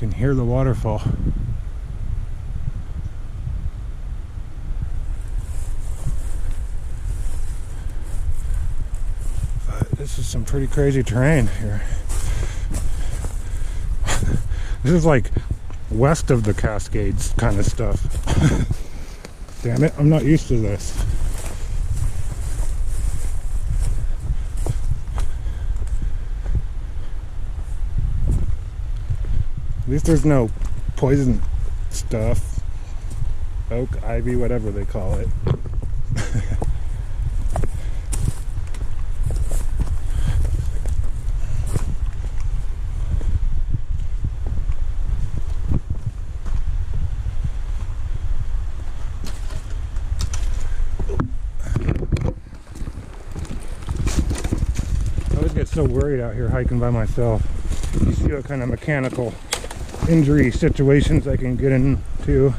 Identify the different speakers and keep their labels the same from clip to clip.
Speaker 1: can hear the waterfall. But this is some pretty crazy terrain here. This is like west of the Cascades kind of stuff. Damn it, I'm not used to this. At least there's no poison stuff. Oak, ivy, whatever they call it. I always get so worried out here hiking by myself. You see what kind of mechanical injury situations I can get into.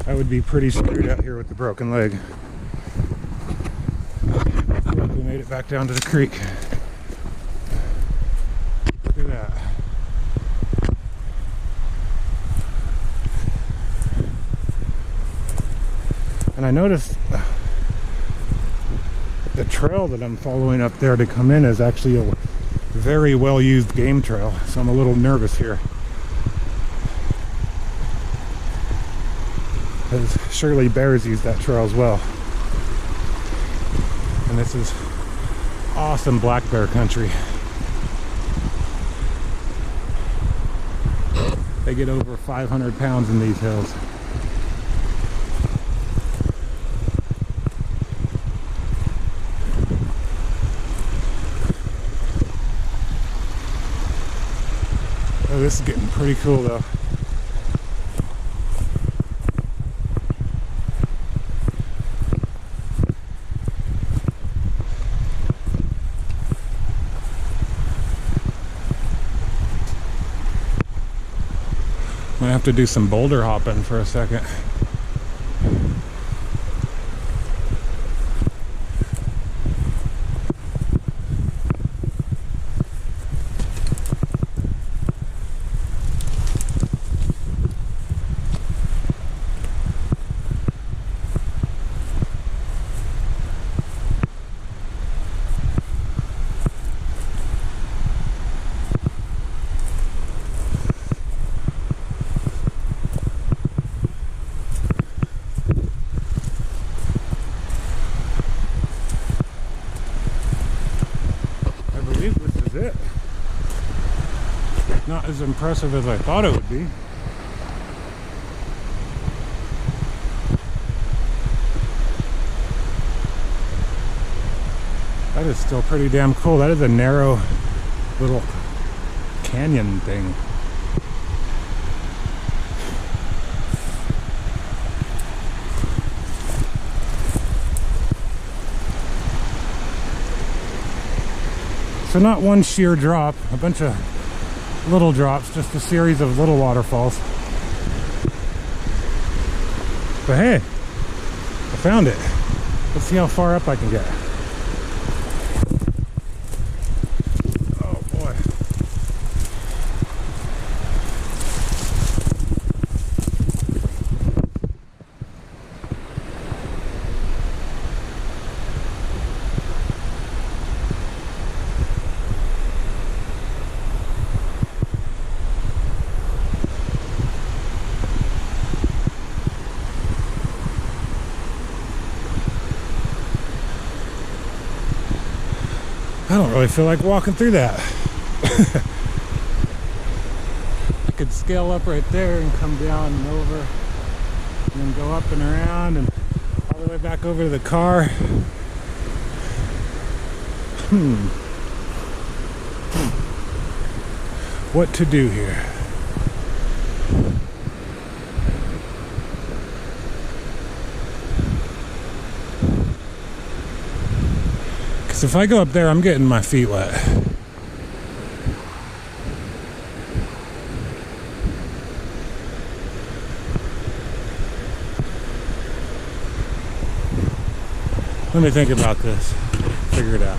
Speaker 1: I would be pretty screwed out here with the broken leg. Look, we made it back down to the creek. Look at that. And I noticed the trail that I'm following up there to come in is actually a very well used game trail, so I'm a little nervous here. Because surely bears use that trail as well. And this is awesome black bear country. They get over 500 pounds in these hills. Oh, this is getting pretty cool though. I'm gonna have to do some boulder hopping for a second. It. Not as impressive as I thought it would be. That is still pretty damn cool. That is a narrow little canyon thing. So not one sheer drop, a bunch of little drops, just a series of little waterfalls. But hey, I found it. Let's see how far up I can get. Oh boy. I don't really feel like walking through that. I could scale up right there and come down and over, and then go up and around and all the way back over to the car. What to do here? If I go up there, I'm getting my feet wet. Let me think about this. Figure it out.